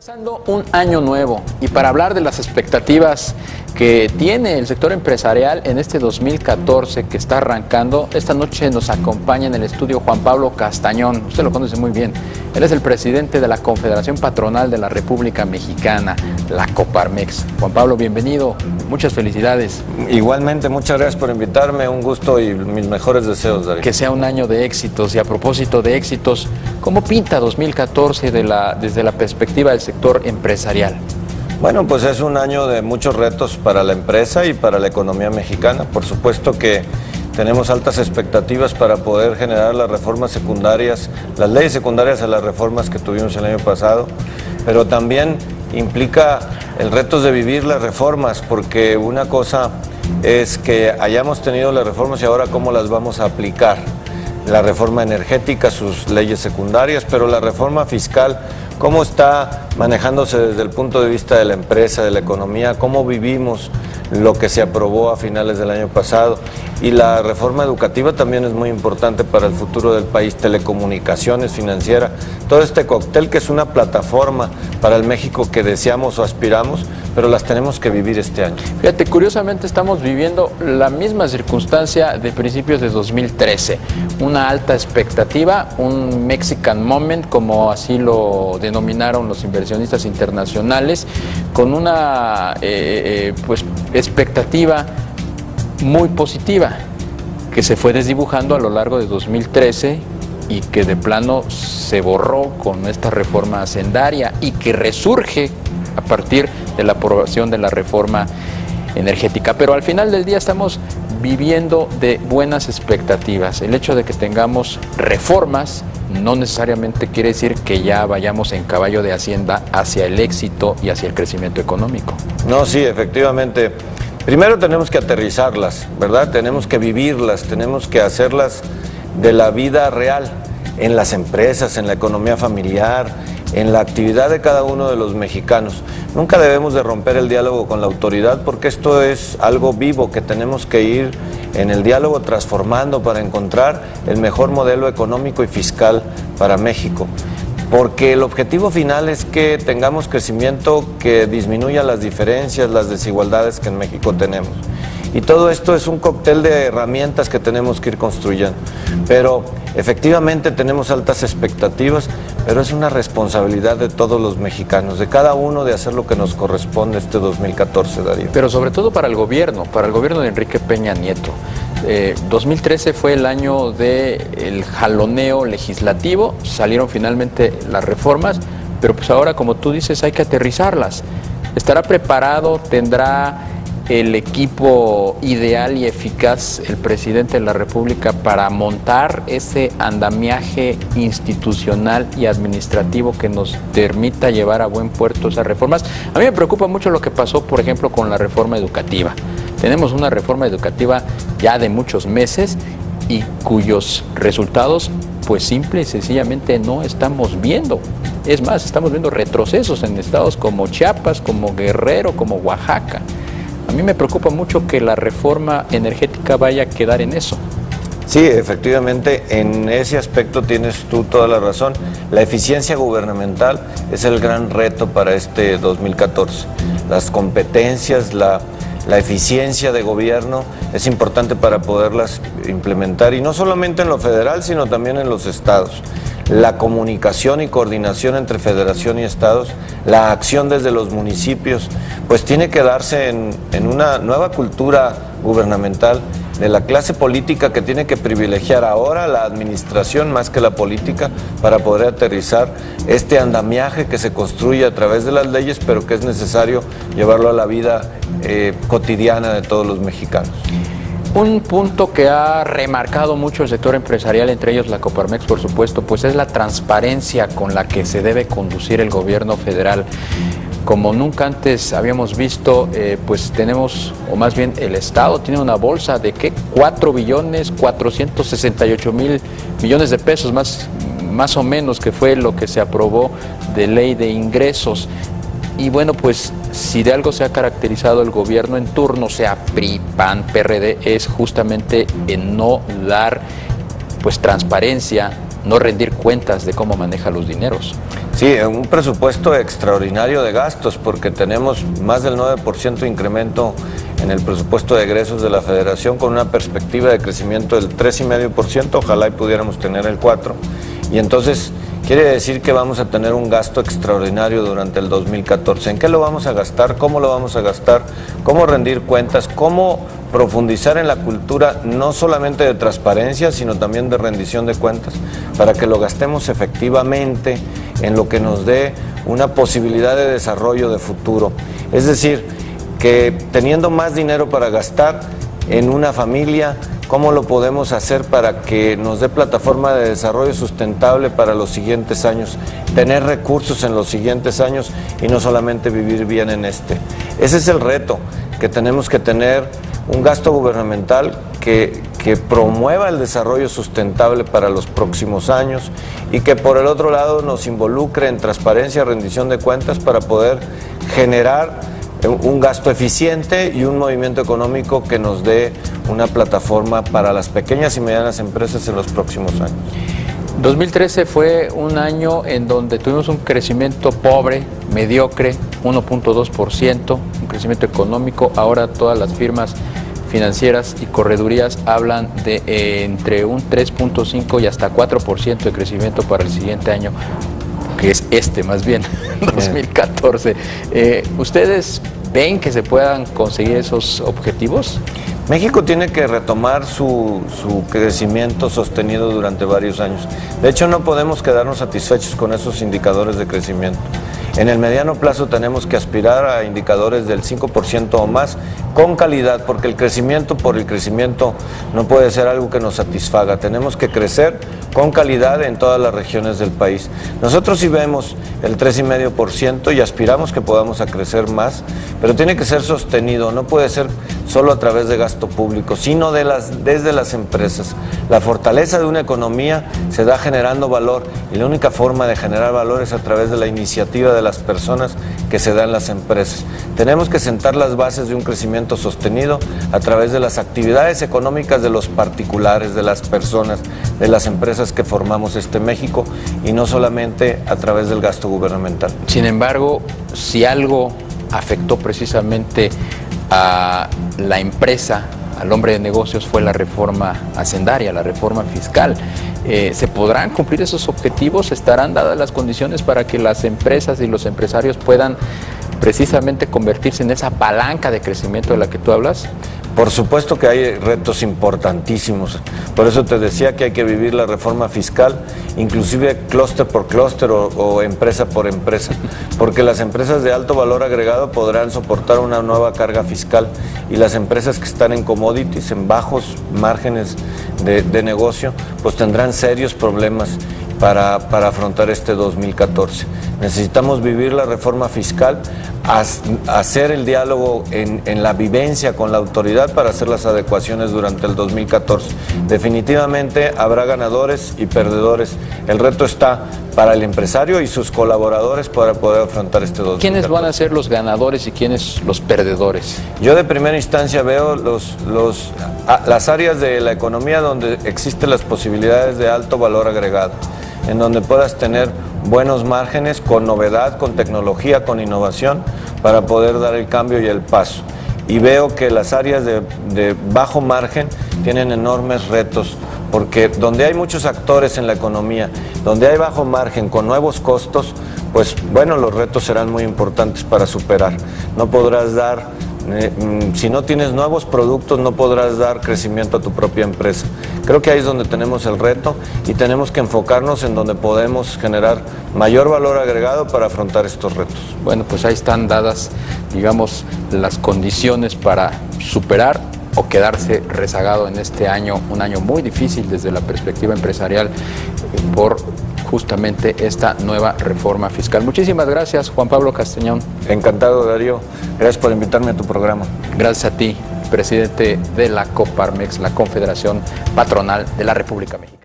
Empezando un año nuevo y para hablar de las expectativas que tiene el sector empresarial en este 2014 que está arrancando, esta noche nos acompaña en el estudio Juan Pablo Castañón. Usted lo conoce muy bien. Él es el presidente de la Confederación Patronal de la República Mexicana, la Coparmex. Juan Pablo, bienvenido. Muchas felicidades. Igualmente, muchas gracias por invitarme. Un gusto y mis mejores deseos, Darío. Que sea un año de éxitos. Y a propósito de éxitos, ¿cómo pinta 2014 desde la perspectiva del sector empresarial? Bueno, pues es un año de muchos retos para la empresa y para la economía mexicana. Por supuesto que tenemos altas expectativas para poder generar las reformas secundarias, las leyes secundarias a las reformas que tuvimos el año pasado, pero también implica el reto de vivir las reformas, porque una cosa es que hayamos tenido las reformas y ahora cómo las vamos a aplicar. La reforma energética, sus leyes secundarias, pero la reforma fiscal, cómo está manejándose desde el punto de vista de la empresa, de la economía, cómo vivimos lo que se aprobó a finales del año pasado. Y la reforma educativa también es muy importante para el futuro del país, telecomunicaciones, financiera, todo este cóctel que es una plataforma para el México que deseamos o aspiramos, pero las tenemos que vivir este año. Fíjate, curiosamente estamos viviendo la misma circunstancia de principios de 2013, una alta expectativa, un Mexican Moment, como así lo denominaron los inversionistas internacionales, con una expectativa muy positiva que se fue desdibujando a lo largo de 2013 y que de plano se borró con esta reforma hacendaria y que resurge a partir de la aprobación de la reforma energética. Pero al final del día estamos viviendo de buenas expectativas. El hecho de que tengamos reformas no necesariamente quiere decir que ya vayamos en caballo de hacienda hacia el éxito y hacia el crecimiento económico. No, sí, efectivamente. Primero tenemos que aterrizarlas, ¿verdad? Tenemos que vivirlas, tenemos que hacerlas de la vida real, en las empresas, en la economía familiar, en la actividad de cada uno de los mexicanos. Nunca debemos de romper el diálogo con la autoridad porque esto es algo vivo que tenemos que ir en el diálogo transformando para encontrar el mejor modelo económico y fiscal para México. Porque el objetivo final es que tengamos crecimiento que disminuya las diferencias, las desigualdades que en México tenemos. Y todo esto es un cóctel de herramientas que tenemos que ir construyendo. Pero efectivamente tenemos altas expectativas, pero es una responsabilidad de todos los mexicanos, de cada uno de hacer lo que nos corresponde este 2014, Darío. Pero sobre todo para el gobierno de Enrique Peña Nieto. 2013 fue el año del jaloneo legislativo, salieron finalmente las reformas, pero pues ahora, como tú dices, hay que aterrizarlas. ¿Estará preparado, tendrá el equipo ideal y eficaz el presidente de la República para montar ese andamiaje institucional y administrativo que nos permita llevar a buen puerto esas reformas? A mí me preocupa mucho lo que pasó, por ejemplo, con la reforma educativa. Tenemos una reforma educativa ya de muchos meses y cuyos resultados, pues simple y sencillamente no estamos viendo. Es más, estamos viendo retrocesos en estados como Chiapas, como Guerrero, como Oaxaca. A mí me preocupa mucho que la reforma energética vaya a quedar en eso. Sí, efectivamente, en ese aspecto tienes tú toda la razón. La eficiencia gubernamental es el gran reto para este 2014. Las competencias, la eficiencia de gobierno es importante para poderlas implementar, y no solamente en lo federal, sino también en los estados. La comunicación y coordinación entre federación y estados, la acción desde los municipios, pues tiene que darse en una nueva cultura gubernamental de la clase política que tiene que privilegiar ahora la administración más que la política para poder aterrizar este andamiaje que se construye a través de las leyes, pero que es necesario llevarlo a la vida cotidiana de todos los mexicanos. Un punto que ha remarcado mucho el sector empresarial, entre ellos la Coparmex, por supuesto, pues es la transparencia con la que se debe conducir el gobierno federal. Como nunca antes habíamos visto, pues tenemos, o más bien el Estado tiene una bolsa de ¿qué? 4.468.000.000.000 de pesos, más o menos, que fue lo que se aprobó de ley de ingresos. Y bueno, pues si de algo se ha caracterizado el gobierno en turno, sea PRI, PAN, PRD, es justamente en no dar pues transparencia, no rendir cuentas de cómo maneja los dineros. Sí, Sí, un presupuesto extraordinario de gastos, porque tenemos más del 9% de incremento en el presupuesto de egresos de la Federación, con una perspectiva de crecimiento del 3,5%, ojalá y pudiéramos tener el 4%, y entonces quiere decir que vamos a tener un gasto extraordinario durante el 2014. ¿En qué lo vamos a gastar? ¿Cómo lo vamos a gastar? ¿Cómo rendir cuentas? ¿Cómo profundizar en la cultura no solamente de transparencia, sino también de rendición de cuentas, para que lo gastemos efectivamente en lo que nos dé una posibilidad de desarrollo de futuro? Es decir, que teniendo más dinero para gastar en una familia, ¿cómo lo podemos hacer para que nos dé plataforma de desarrollo sustentable para los siguientes años? Tener recursos en los siguientes años y no solamente vivir bien en este. Ese es el reto, que tenemos que tener un gasto gubernamental que promueva el desarrollo sustentable para los próximos años y que por el otro lado nos involucre en transparencia, rendición de cuentas para poder generar un gasto eficiente y un movimiento económico que nos dé una plataforma para las pequeñas y medianas empresas en los próximos años. 2013 fue un año en donde tuvimos un crecimiento pobre, mediocre, 1.2%, un crecimiento económico. Ahora todas las firmas financieras y corredurías hablan de entre un 3.5 y hasta 4% de crecimiento para el siguiente año, que es más bien, 2014. ¿Ustedes ven que se puedan conseguir esos objetivos? México tiene que retomar su crecimiento sostenido durante varios años. De hecho, no podemos quedarnos satisfechos con esos indicadores de crecimiento. En el mediano plazo tenemos que aspirar a indicadores del 5% o más con calidad, porque el crecimiento por el crecimiento no puede ser algo que nos satisfaga. Tenemos que crecer con calidad en todas las regiones del país. Nosotros sí vemos el 3,5% y aspiramos que podamos a crecer más, pero tiene que ser sostenido, no puede ser solo a través de gasto público, sino desde las empresas. La fortaleza de una economía se da generando valor y la única forma de generar valor es a través de la iniciativa de las personas que se da en las empresas. Tenemos que sentar las bases de un crecimiento sostenido a través de las actividades económicas de los particulares, de las personas, de las empresas que formamos este México y no solamente a través del gasto gubernamental. Sin embargo, si algo afectó precisamente a la empresa, al hombre de negocios, fue la reforma hacendaria, la reforma fiscal. ¿Se podrán cumplir esos objetivos? ¿Estarán dadas las condiciones para que las empresas y los empresarios puedan precisamente convertirse en esa palanca de crecimiento de la que tú hablas? Por supuesto que hay retos importantísimos, por eso te decía que hay que vivir la reforma fiscal, inclusive clúster por clúster o empresa por empresa, porque las empresas de alto valor agregado podrán soportar una nueva carga fiscal y las empresas que están en commodities, en bajos márgenes de negocio, pues tendrán serios problemas para afrontar este 2014. Necesitamos vivir la reforma fiscal, hacer el diálogo en la vivencia con la autoridad para hacer las adecuaciones durante el 2014. Definitivamente habrá ganadores y perdedores. El reto está para el empresario y sus colaboradores para poder afrontar este 2014. ¿Quiénes van a ser los ganadores y quiénes los perdedores? Yo de primera instancia veo las áreas de la economía donde existen las posibilidades de alto valor agregado, en donde puedas tener buenos márgenes con novedad, con tecnología, con innovación, para poder dar el cambio y el paso. Y veo que las áreas de bajo margen tienen enormes retos, porque donde hay muchos actores en la economía, donde hay bajo margen con nuevos costos, pues bueno, los retos serán muy importantes para superar. No podrás dar, si no tienes nuevos productos, no podrás dar crecimiento a tu propia empresa. Creo que ahí es donde tenemos el reto y tenemos que enfocarnos en donde podemos generar mayor valor agregado para afrontar estos retos. Bueno, pues ahí están dadas, digamos, las condiciones para superar o quedarse rezagado en este año, un año muy difícil desde la perspectiva empresarial por justamente esta nueva reforma fiscal. Muchísimas gracias, Juan Pablo Castañón. Encantado, Darío. Gracias por invitarme a tu programa. Gracias a ti, presidente de la Coparmex, la Confederación Patronal de la República Mexicana.